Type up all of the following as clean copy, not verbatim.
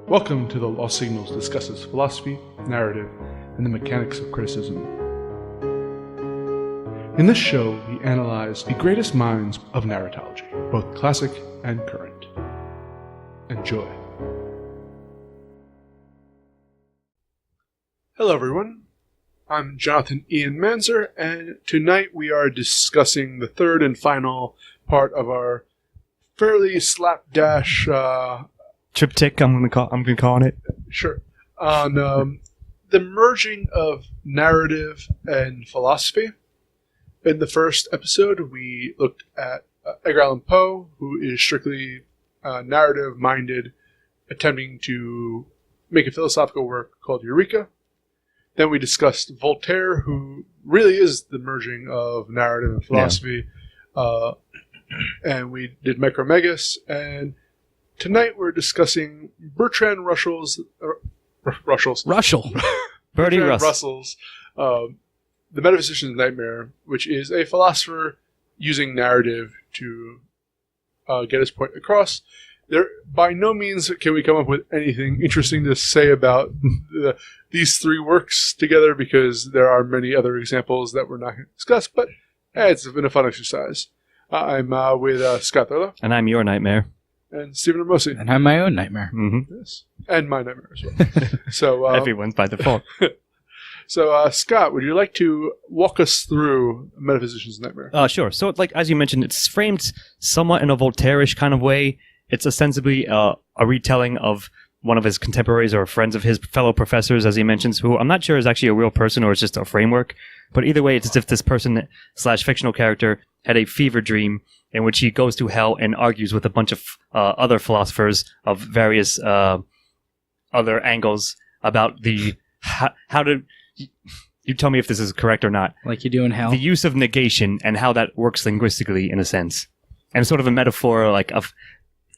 Welcome to the Lost Signals discusses philosophy, narrative, and the mechanics of criticism. In this show, we analyze the greatest minds of narratology, both classic and current. Enjoy. Hello everyone, I'm Jonathan Ian Manzer, and tonight we are discussing the third and final part of our fairly slapdash triptych, I'm gonna call it. Sure. On the merging of narrative and philosophy. In the first episode, we looked at Edgar Allan Poe, who is strictly narrative-minded, attempting to make a philosophical work called Eureka. Then we discussed Voltaire, who really is the merging of narrative and philosophy. Yeah. And we did Micromegas, and tonight we're discussing Bertrand Russell's The Metaphysician's Nightmare, which is a philosopher using narrative to get his point across. There, by no means can we come up with anything interesting to say about these three works together, because there are many other examples that we're not going to discuss, but it's been a fun exercise. I'm with Scott Thurlow. And I'm your nightmare. And Stephen Ramosi. And I'm my own nightmare. Mm-hmm. Yes. And my nightmare as well. So everyone's by default. So, Scott, would you like to walk us through Metaphysician's Nightmare? Sure. So, as you mentioned, it's framed somewhat in a Voltaire-ish kind of way. It's ostensibly a retelling of one of his contemporaries or friends of his, fellow professors, as he mentions, who I'm not sure is actually a real person or it's just a framework. But either way, it's as if this person / fictional character had a fever dream in which he goes to hell and argues with a bunch of other philosophers of various other angles about the how to... You tell me if this is correct or not. Like you do in hell? The use of negation and how that works linguistically, in a sense. And sort of a metaphor of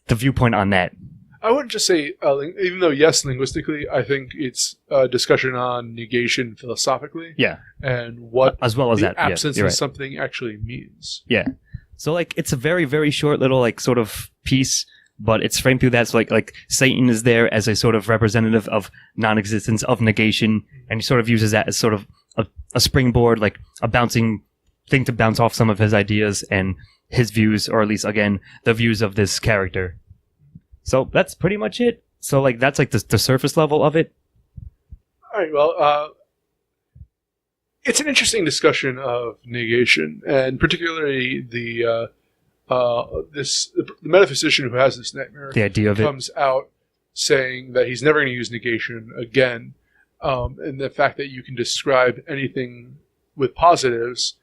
the viewpoint on that. I wouldn't just say, even though, yes, linguistically, I think it's a discussion on negation philosophically. Yeah. And what as well as the that absence of something actually means. Yeah. So, it's a very, very short little, sort of piece, but it's framed through that. So, like Satan is there as a sort of representative of non-existence, of negation, and he sort of uses that as sort of a springboard, like a bouncing thing to bounce off some of his ideas and his views, or at least, again, the views of this character. So that's pretty much it. So, that's the surface level of it. All right, well, it's an interesting discussion of negation, and particularly the metaphysician who has this nightmare, the idea of comes out saying that he's never going to use negation again, and the fact that you can describe anything with positives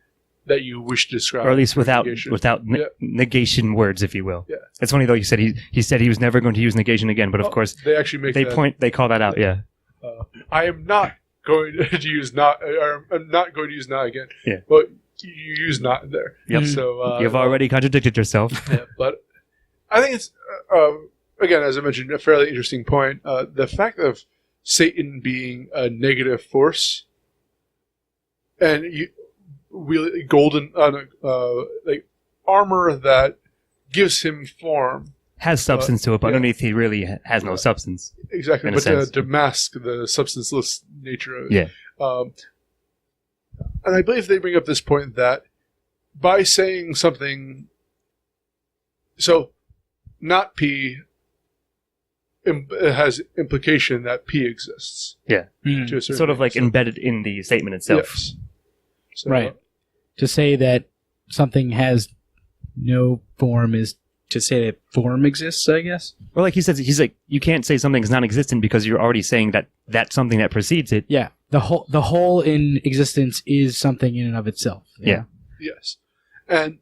that you wish to describe, or at least without negation words, if you will. Yeah. It's funny though. He said he was never going to use negation again, but of course they actually they call that out. Yeah. I am not going to use not. Or I'm not going to use not again. Yeah. But you use not there. Yep. So you've already contradicted yourself. Yeah, but I think it's again, as I mentioned, a fairly interesting point. The fact of Satan being a negative force, and golden armor that gives him form, has substance to it, but underneath he really has no substance. Exactly, but to mask the substanceless nature of it. Yeah. And I believe they bring up this point that by saying something, so not P has implication that P exists. Yeah. To a certain sort of extent. embedded in the statement itself. Yes. So, right. To say that something has no form is to say that form exists, I guess. Or like he says, he's like, you can't say something's non-existent because you're already saying that that's something that precedes it. Yeah. The whole in existence is something in and of itself. Yeah. Yes. And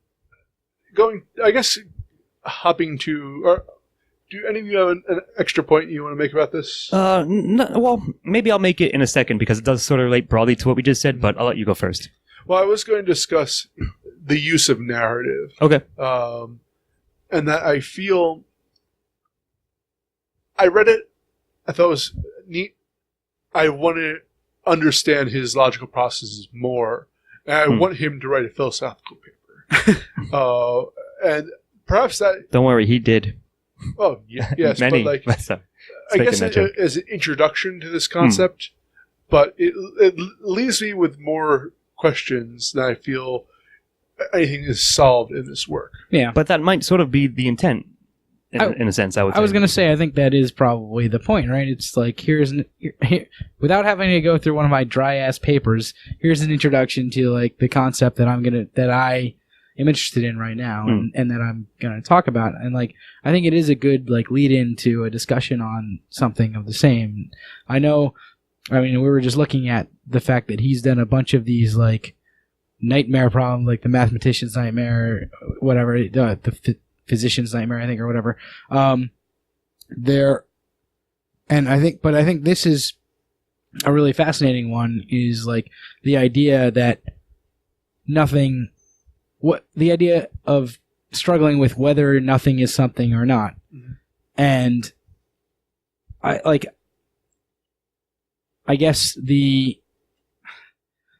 hopping to, or do any of you have an extra point you want to make about this? No, well, maybe I'll make it in a second because it does sort of relate broadly to what we just said, but I'll let you go first. Well, I was going to discuss the use of narrative. Okay. And that I feel... I read it. I thought it was neat. I wanted understand his logical processes more. And I want him to write a philosophical paper. And perhaps that... Don't worry, he did. Oh, yes. Many. But I guess as an introduction to this concept, but it leaves me with more questions than I feel anything is solved in this work. Yeah. But that might sort of be the intent, in a sense, I would say. I was going to say, I think that is probably the point, right? It's like, here, without having to go through one of my dry-ass papers, here's an introduction to like the concept that I am interested in right now and that I'm going to talk about. And like, I think it is a good like lead into a discussion on something of the same. I mean, we were just looking at the fact that he's done a bunch of these like nightmare problems, like the mathematician's nightmare, whatever, the physician's nightmare, I think, or whatever. I think this is a really fascinating one, is like the idea that the idea of struggling with whether nothing is something or not. Mm-hmm. And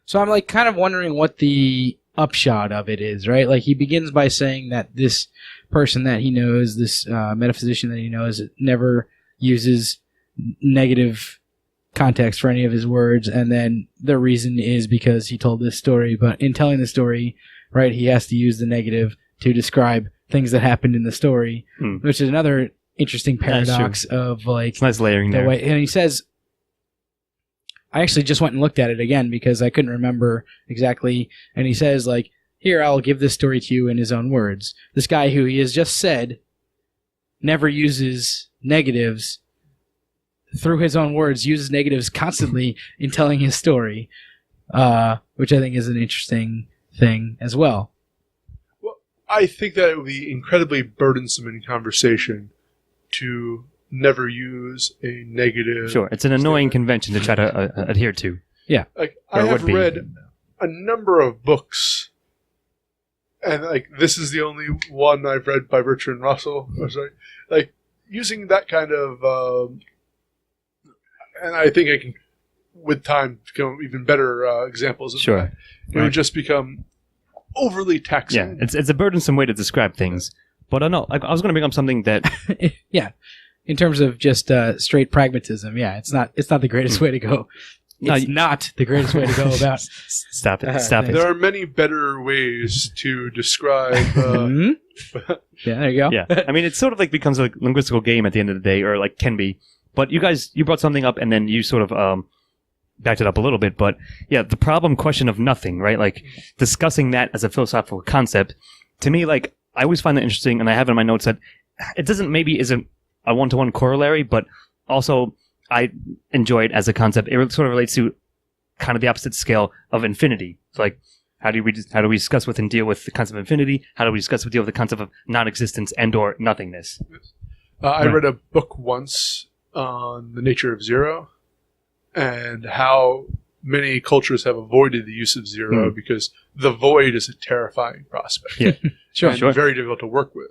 so I'm like kind of wondering what the upshot of it is, right? Like he begins by saying that this person that he knows, this metaphysician that he knows, never uses negative context for any of his words, and then the reason is because he told this story, but in telling the story, right, he has to use the negative to describe things that happened in the story, which is another interesting paradox of like... It's nice layering there. And he says... I actually just went and looked at it again because I couldn't remember exactly, and he says, like, here, I'll give this story to you in his own words. This guy who he has just said never uses negatives, through his own words, uses negatives constantly in telling his story, which I think is an interesting thing as well. Well, I think that it would be incredibly burdensome in conversation to never use a negative. Sure, it's an annoying convention to try to adhere to. Yeah. Like, I have read a number of books, and like this is the only one I've read by Bertrand Russell. Like using that kind of, and I think I can, with time, become even better examples of that. It would just become overly taxing. Yeah, it's a burdensome way to describe things. But I know, I was going to bring up something that... yeah. In terms of just straight pragmatism, yeah, it's not the greatest way to go. It's not the greatest way to go about. Stop it! There are many better ways to describe. Yeah, there you go. Yeah, I mean, it sort of like becomes a linguistical game at the end of the day, or like can be. But you brought something up, and then you sort of backed it up a little bit. But yeah, the problem question of nothing, right? Like discussing that as a philosophical concept, to me, like I always find that interesting, and I have in my notes that it isn't a one-to-one corollary, but also I enjoy it as a concept. It sort of relates to kind of the opposite scale of infinity. It's like, how do we discuss with and deal with the concept of infinity? How do we discuss and deal with the concept of non-existence and or nothingness? I read a book once on the nature of zero and how many cultures have avoided the use of zero because the void is a terrifying prospect. Yeah, sure. Very difficult to work with.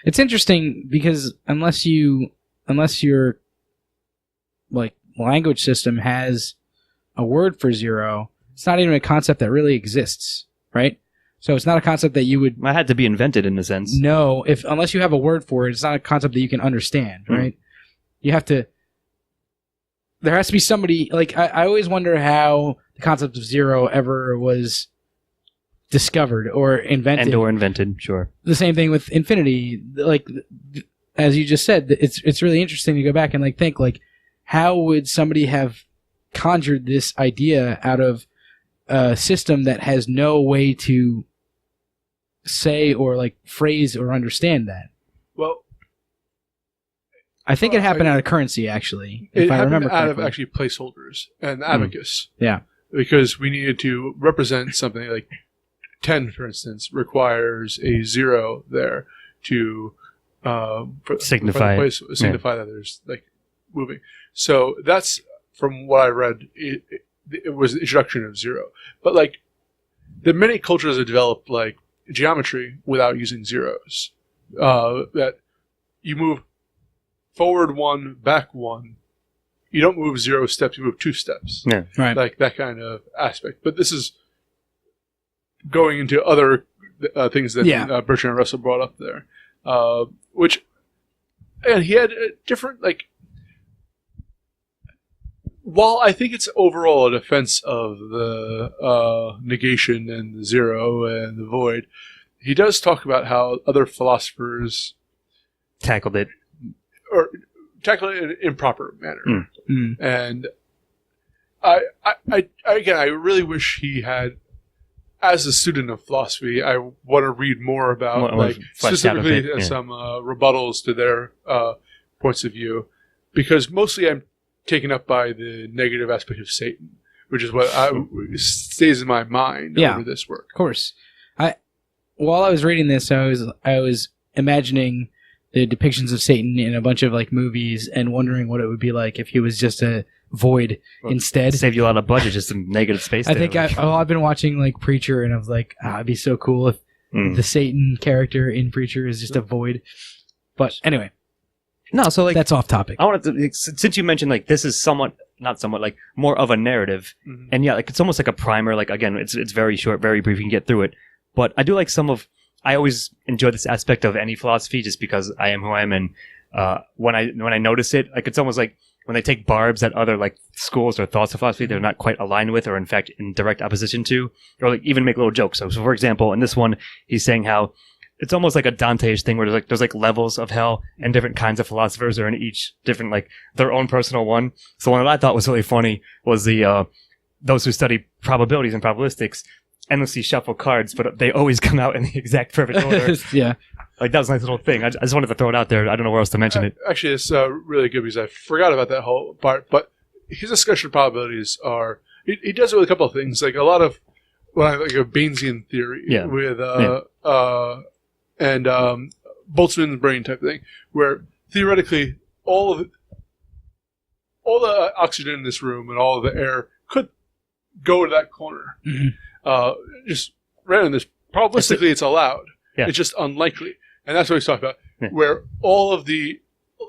It's interesting because unless your like language system has a word for zero, it's not even a concept that really exists, right? So it's not a concept that you would... It had to be invented in a sense. No, unless you have a word for it, it's not a concept that you can understand, right? You have to... There has to be somebody... Like, I always wonder how the concept of zero ever was discovered or invented. And or invented, sure. The same thing with infinity. Like, as you just said, it's really interesting to go back and like think, like, how would somebody have conjured this idea out of a system that has no way to say or like phrase or understand that? Well, I think it happened out of currency, actually. If I remember correctly. Out of actually placeholders and abacus. Yeah. Because we needed to represent something like 10, for instance, requires a zero there to signify that there's like moving. So that's, from what I read, it was the introduction of zero. But like, the many cultures have developed like geometry without using zeros. That you move forward one, back one you don't move 0 steps, you move 2 steps. Yeah. Right. Like that kind of aspect. But this is going into other things that Bertrand Russell brought up there, which, and he had a different, like, while I think it's overall a defense of the negation and the 0 and the void, he does talk about how other philosophers Tackled it. or tackle it in an improper manner. And I again, I really wish he had, as a student of philosophy, I want to read more about, like, specifically some rebuttals to their points of view, because mostly I'm taken up by the negative aspect of Satan, which is what stays in my mind over this work. Of course. While I was reading this, I was imagining the depictions of Satan in a bunch of, like, movies and wondering what it would be like if he was just a void instead. Save you a lot of budget, just some negative space. I think I've been watching, like, Preacher, and I was like, it'd be so cool if the Satan character in Preacher is just a void. But anyway, no. So, like, that's off topic. I wanted to, since you mentioned, like, this is not somewhat, like, more of a narrative, and like, it's almost like a primer. Like, again, it's very short, very brief. You can get through it. But I do like I always enjoy this aspect of any philosophy, just because I am who I am, and when I notice it, like, it's almost like when they take barbs that other, like, schools or thoughts of philosophy they're not quite aligned with, or in fact in direct opposition to, or, like, even make little jokes. So for example, in this one, he's saying how it's almost like a Dante-ish thing where there's levels of hell, and different kinds of philosophers are in each different, like, their own personal one. So one that I thought was really funny was the those who study probabilities and probabilistics endlessly shuffle cards, but they always come out in the exact perfect order. Yeah. Like, that was a nice little thing. I just wanted to throw it out there. I don't know where else to mention it. Actually, it's really good because I forgot about that whole part. But his discussion of probabilities are... He does it with a couple of things. Like, a lot of... like a Bayesian theory with... and Boltzmann's brain type thing, where theoretically all the oxygen in this room and all of the air could go to that corner. Just randomly. Probabilistically, it's allowed. Yeah. It's just unlikely. And that's what he's talking about, where all of the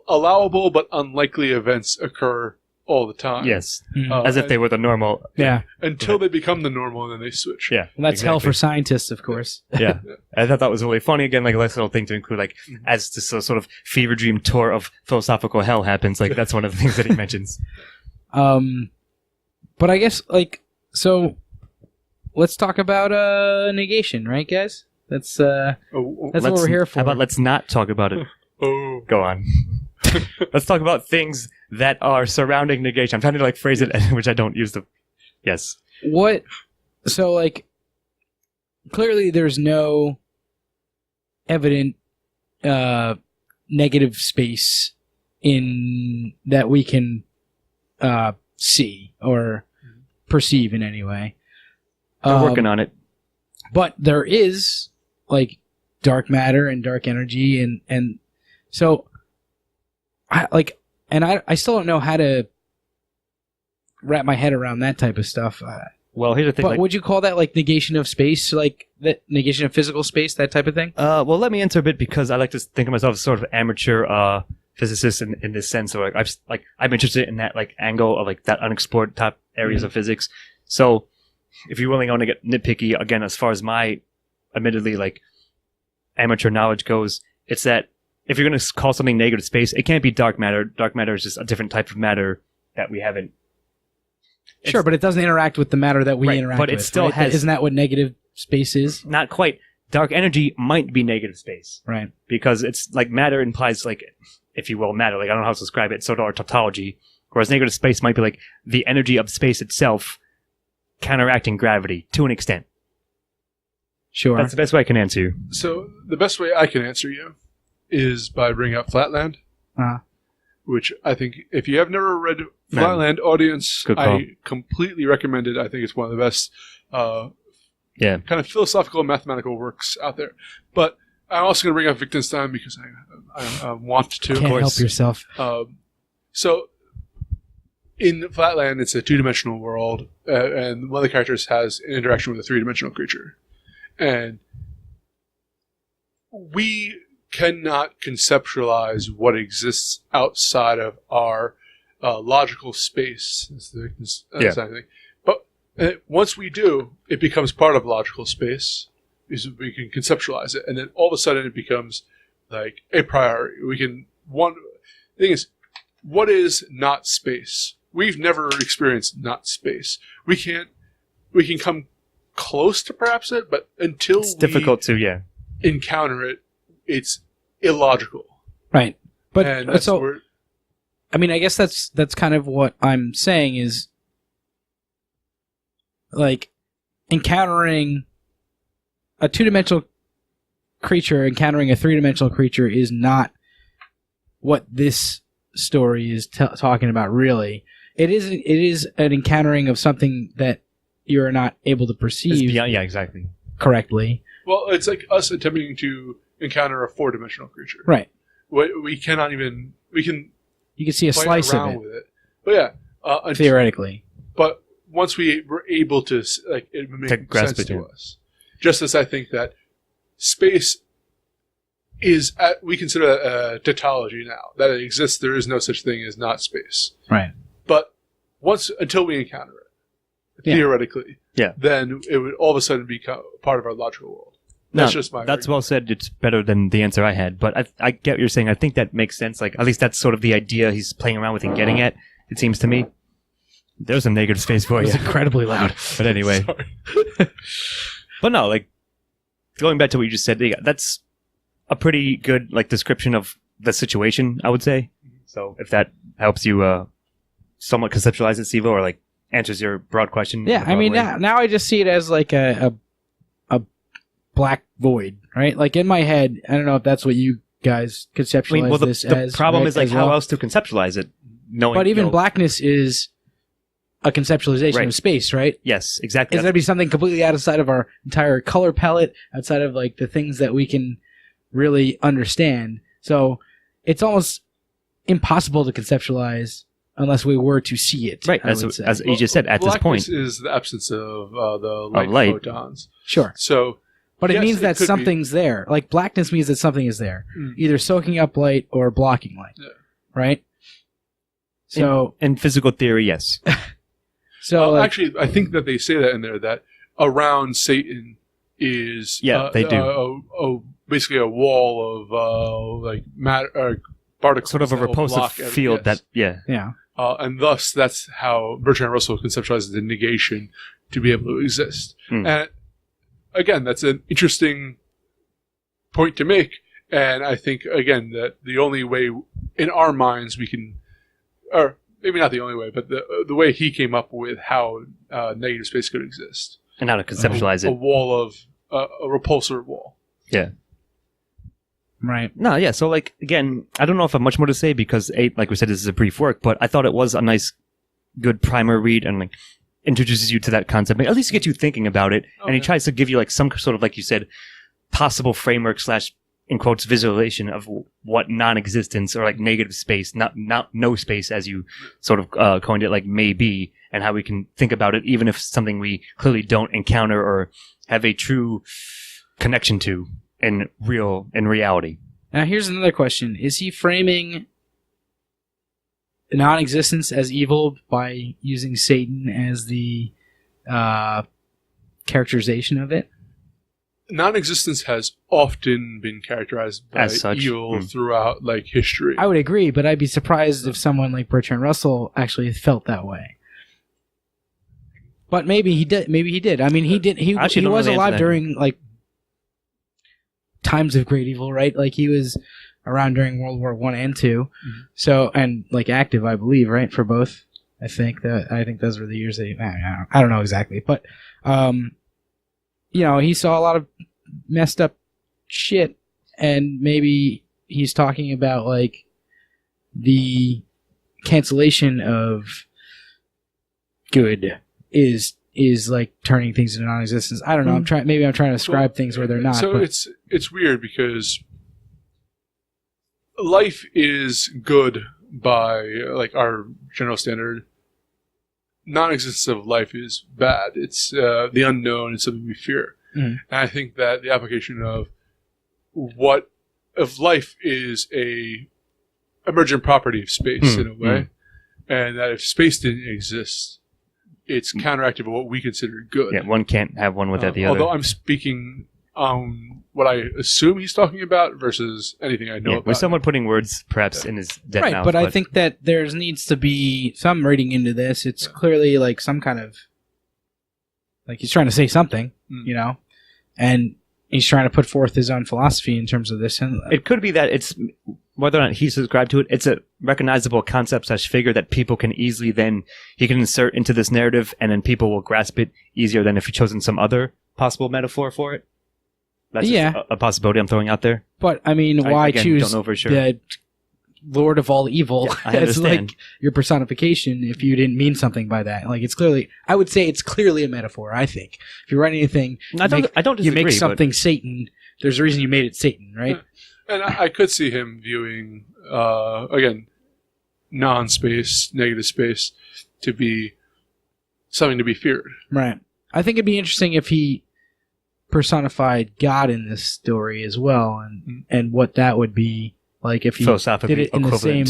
allowable but unlikely events occur all the time. Yes. As if they were the normal. Yeah. Until they become the normal, and then they switch. Yeah. Well, that's hell for scientists, of course. Yeah. I thought that was really funny. Again, like, a nice little thing to include, like, as this sort of fever dream tour of philosophical hell happens, like, that's one of the things that he mentions. But I guess, like, so let's talk about negation, right, guys? That's what we're here for. How about let's not talk about it? Go on. Let's talk about things that are surrounding negation. I'm trying to, like, phrase it, which I don't use the... Yes. What... So, like, clearly there's no evident negative space in that we can see or perceive in any way. They're working on it. But there is, like, dark matter and dark energy, and so I still don't know how to wrap my head around that type of stuff. Well, here's the thing. But like, would you call that, like, negation of space, like that negation of physical space, that type of thing? Well, let me answer a bit, because I like to think of myself as sort of amateur physicist in this sense. So, like, I'm interested in that, like, angle of, like, that unexplored top areas of physics. So, if you're willing, I want to get nitpicky again as far as my, admittedly, like, amateur knowledge goes. It's that if you're going to call something negative space, it can't be dark matter. Dark matter is just a different type of matter that we haven't. Sure, but it doesn't interact with the matter that we interact with. But it still has. Isn't that what negative space is? Not quite. Dark energy might be negative space. Right. Because it's like matter implies, like, if you will, matter. Like, I don't know how to describe it. It's sort of our tautology. Whereas negative space might be like the energy of space itself counteracting gravity to an extent. Sure. That's the best way I can answer you. So the best way I can answer you is by bringing up Flatland, which I think, if you have never read Flatland, audience, I completely recommend it. I think it's one of the best kind of philosophical and mathematical works out there. But I'm also going to bring up Wittgenstein because I want to. Can't help yourself. So in Flatland, it's a two-dimensional world, and one of the characters has an interaction with a three-dimensional creature. And we cannot conceptualize what exists outside of our logical space. That's Yeah. thing. But once we do, it becomes part of logical space. Is we can conceptualize it, and then all of a sudden it becomes like a priority. The thing is, what is not space? We've never experienced not space. We can come close to perhaps it, but until It's difficult to, encounter it, it's illogical. Right. But And that's so where, I mean, I guess that's kind of what I'm saying is like encountering a two-dimensional creature, encountering a three-dimensional creature is not what this story is talking about. Really, it is an encountering of something that you're not able to perceive exactly. correctly. well, it's like us attempting to encounter a four-dimensional creature. Right. We cannot even. We can You can see a play slice of around it with it. But yeah, theoretically. but once we were able to, like, it To makes grasp sense it, to yeah. us. Just as I think that space is, we consider that a tautology now. That it exists, there is no such thing as not space. Right. But until we encounter it, Yeah. theoretically, Yeah. then it would all of a sudden become part of our logical world. That's just my That's argument. well said. It's better than the answer I had, but I get what you're saying. I think that makes sense. Like, at least that's sort of the idea he's playing around with and getting at, it seems to me. There's some negative space for It you. was incredibly loud. But anyway. Sorry. But no, like, going back to what you just said, yeah, that's a pretty good, like, description of the situation, I would say. So if that helps you somewhat conceptualize it, Sivo, or, like, answers your broad question. Yeah, in a I mean, broad way. now I just see it as like a black void, right? Like in my head, I don't know if that's what you guys conceptualize the this as. problem right, is, like, as how well. else to conceptualize it? Knowing, But even you know, blackness is a conceptualization Right. of space, right? Yes, exactly. It's going to be something completely outside of our entire color palette, outside of like the things that we can really understand. So it's almost impossible to conceptualize unless we were to see it. Right, I would say. as you just said, at this Blackness point. is the absence of the light, light. photons. Sure. So, But it yes, means that could be. something's there. Like blackness means that something is there, Mm. either soaking up light or blocking light. Yeah. Right. So, In physical theory, yes. like, actually, I think that they say that in there, that around Satan is They do. Basically a wall of like matter, particles, Sort of a that will repulsive block field yes. yeah. And thus that's how Bertrand Russell conceptualizes the negation to be able to exist. Hmm. And again, that's an interesting point to make. And I think, again, that the only way in our minds we can, or maybe not the only way, but the way he came up with how negative space could exist. And how to conceptualize A it. wall of, a repulsor wall. Yeah. Right. No, yeah. So, like, again, I don't know if I have much more to say because, like we said, this is a brief work, but I thought it was a nice, good primer read and, like, introduces you to that concept. At least get you thinking about it. And he Okay. tries to give you, like, some sort of, like you said, possible framework / in quotes visualization of what non-existence or, like, negative space, not no space as you sort of coined it, like, may be, and how we can think about it even if it's something we clearly don't encounter or have a true connection to in reality. Now, here's another question: is he framing non-existence as evil by using Satan as the characterization of it? Non-existence has often been characterized by As such. evil throughout, like, history. I would agree, but I'd be surprised if someone like Bertrand Russell actually felt that way. But maybe he did. Maybe he did. I mean, he did. He I actually don't was know the answer alive to that. during like times of great evil, right? Like he was around during World War I and II. So and like active, I believe, right, for both. I think those were the years that I don't know exactly, but you know, he saw a lot of messed up shit, and maybe he's talking about like the cancellation of good is like turning things into non-existence. I don't know. I'm trying to ascribe things where they're not. So but it's weird because life is good by, like, our general standard. Non-existence of life is bad. It's the unknown is something we fear. Mhm. And I think that the application of what if life is a emergent property of space in a way, and that if space didn't exist, it's counteractive of what we consider good. Yeah, one can't have one without the other. Although I'm speaking on what I assume he's talking about versus anything I know about. We're somewhat putting words perhaps in his dead right, mouth. but I think that there needs to be some reading into this. It's clearly like some kind of like he's trying to say something, you know, and he's trying to put forth his own philosophy in terms of this. And it could be that it's whether or not he subscribed to it. It's a recognizable concept / figure that people can easily he can insert into this narrative, and then people will grasp it easier than if he chosen some other possible metaphor for it. That's just a possibility I'm throwing out there. But I mean, why choose don't know for sure. the Lord of all evil I as understand. like your personification if you didn't mean something by that? Like it's clearly, I would say it's clearly a metaphor. I think if you write anything, I don't disagree. You make something Satan. There's a reason you made it Satan, right? And I could see him viewing again non-space, negative space, to be something to be feared. Right. I think it'd be interesting if he personified God in this story as well, and what that would be like if he philosophically did it in the same.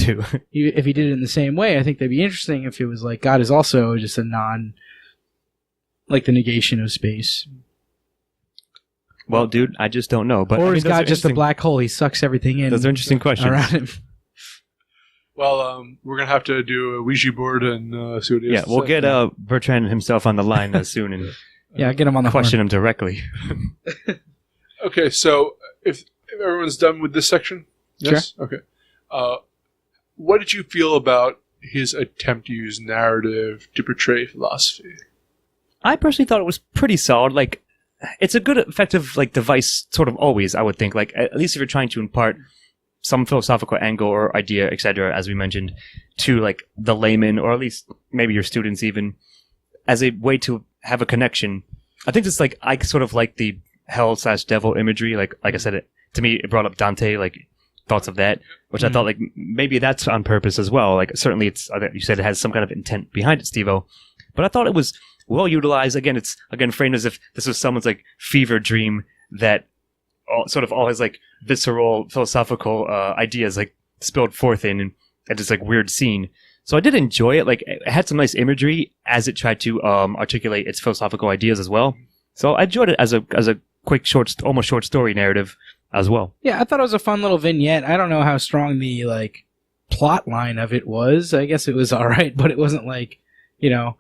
If he did it in the same way, I think that'd be interesting. If it was like God is also just a like the negation of space. Well, dude, I just don't know. But or is God just a black hole? He sucks everything in. Those are interesting questions around him. Well, we're gonna have to do a Ouija board and see what he has to we'll say. get Bertrand himself on the line soon and get him on the question him directly. Okay, so if everyone's done with this section, yes, Sure. Okay. What did you feel about his attempt to use narrative to portray philosophy? I personally thought it was pretty solid. Like, it's a good, effective like device, sort of always. I would think, like at least if you're trying to impart some philosophical angle or idea, etc., as we mentioned, to like the layman or at least maybe your students, even as a way to have a connection. I think it's like I sort of like the hell / devil imagery. Like I said, to me it brought up Dante, like thoughts of that, which I thought like maybe that's on purpose as well. Like certainly it's you said it has some kind of intent behind it, Steve-O, but I thought it was well utilized. Again, it's framed as if this was someone's like fever dream that all his like visceral philosophical ideas like spilled forth in and just like weird scene. So I did enjoy it. Like it had some nice imagery as it tried to articulate its philosophical ideas as well. So I enjoyed it as a quick almost short story narrative as well. Yeah, I thought it was a fun little vignette. I don't know how strong the like plot line of it was. I guess it was all right, but it wasn't like, you know,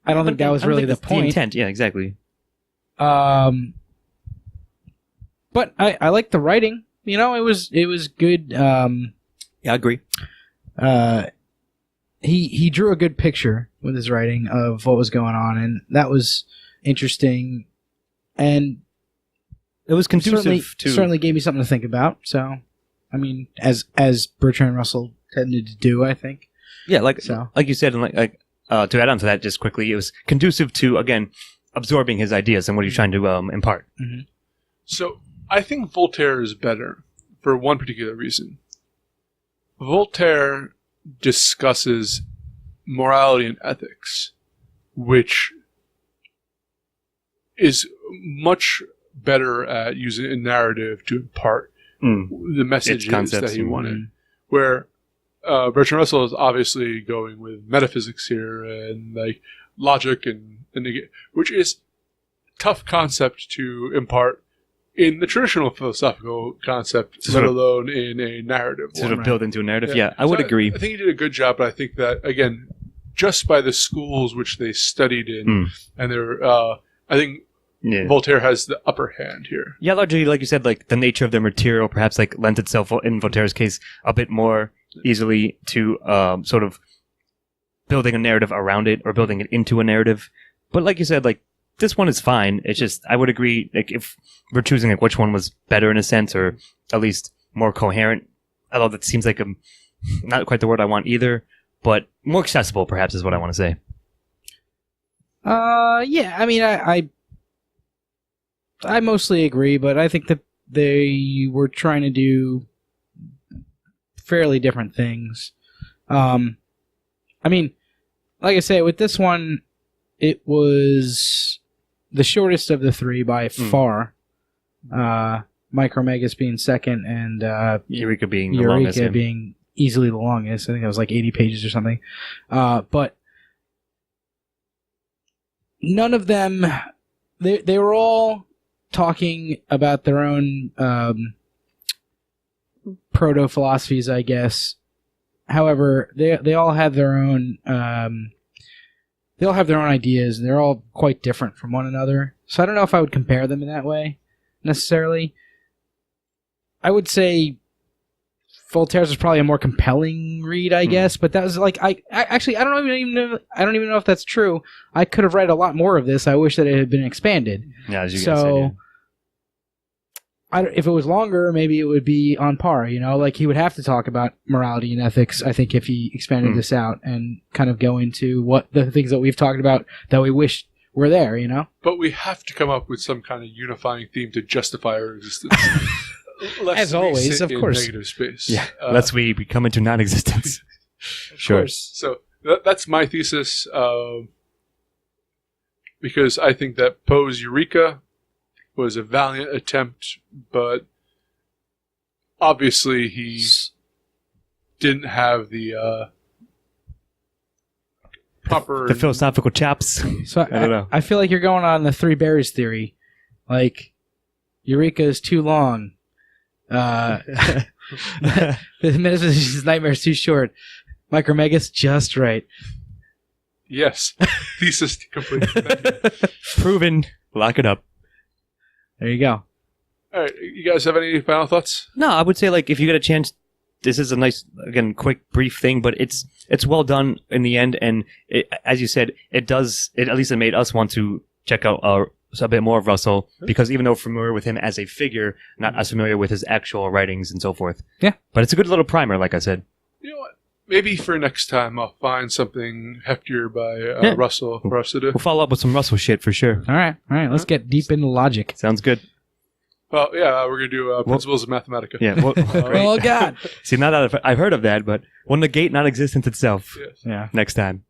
I don't think that was really the point. The intent, yeah, exactly. But I like the writing. You know, it was good. Yeah, I agree. He drew a good picture with his writing of what was going on, and that was interesting. And it was conducive to certainly gave me something to think about. So, I mean, as Bertrand Russell tended to do, I think. Yeah, like you said, and like to add on to that, just quickly, it was conducive to again absorbing his ideas and what he's trying to impart. Mm-hmm. So I think Voltaire is better for one particular reason. Voltaire discusses morality and ethics, which is much better at using a narrative to impart the messages that he wanted. Where Bertrand Russell is obviously going with metaphysics here and like logic and which is tough concept to impart in the traditional philosophical concept, let alone in a narrative. Sort of build into a narrative. Yeah, I would agree. I think he did a good job, but I think that again, just by the schools which they studied in, and they're, I think Voltaire has the upper hand here. Yeah, largely, like you said, like the nature of their material perhaps like lent itself, in Voltaire's case, a bit more easily to sort of building a narrative around it or building it into a narrative. But like you said, like this one is fine. It's just I would agree, like if we're choosing like which one was better in a sense, or at least more coherent. Although that seems like not quite the word I want either, but more accessible perhaps is what I want to say. Yeah. I mean, I mostly agree, but I think that they were trying to do fairly different things. I mean, like I say, with this one, it was the shortest of the three by far. Micromegas being second, and Eureka being the longest. Being easily the longest. I think it was like 80 pages or something. But none of them, they were all talking about their own proto-philosophies, I guess. However, they all have their own ideas, and they're all quite different from one another. So I don't know if I would compare them in that way necessarily. I would say Voltaire's was probably a more compelling read, I guess, but that was like I don't even know if that's true. I could have read a lot more of this. I wish that it had been expanded. Yeah, as you guys said, yeah. If it was longer, maybe it would be on par, like he would have to talk about morality and ethics, I think, if he expanded this out and kind of go into what the things that we've talked about that we wish were there, But we have to come up with some kind of unifying theme to justify our existence. As always, of course. Negative space. Yeah, lest we come into non-existence. Sure. Course. So that's my thesis, because I think that Poe's Eureka was a valiant attempt, but obviously he didn't have the proper... The philosophical chops. So I don't know. I feel like you're going on the three berries theory. Like, Eureka is too long. The Metaphysician's Nightmare is too short. Micromegas just right. Yes. Thesis complete. Proven. Lock it up. There you go. All right. You guys have any final thoughts? No, I would say, like, if you get a chance, this is a nice, again, quick, brief thing, but it's well done in the end, and as you said, at least it made us want to check out a bit more of Russell, because even though we're familiar with him as a figure, not as familiar with his actual writings and so forth. Yeah. But it's a good little primer, like I said. You know what? Maybe for next time I'll find something heftier by Russell for us to do. We'll follow up with some Russell shit for sure. All right. Let's get deep into logic. Sounds good. Well, yeah, we're going to do Principles of Mathematica. Yeah. Oh, God. See, now that I've heard of that, but we'll negate non-existence itself. Yes. Yeah. Next time.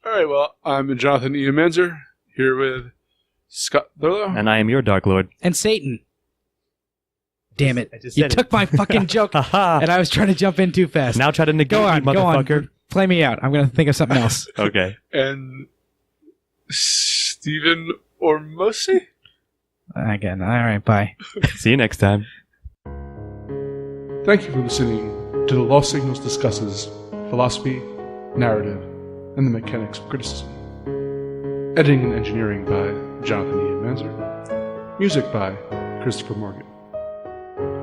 All right, well, I'm Jonathan Ian Manzer, here with Scott Thurlow. And I am your Dark Lord. And Satan. Damn it. You took my fucking joke, and I was trying to jump in too fast. Now try to negate me, motherfucker. Go on. Play me out. I'm going to think of something else. Okay. And Stephen Ormosi? Again. All right, bye. See you next time. Thank you for listening to The Lost Signals Discusses Philosophy, Narrative, and the Mechanics of Criticism. Editing and engineering by Jonathan Ian Manzer. Music by Christopher Morgan.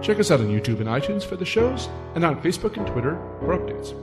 Check us out on YouTube and iTunes for the shows, and on Facebook and Twitter for updates.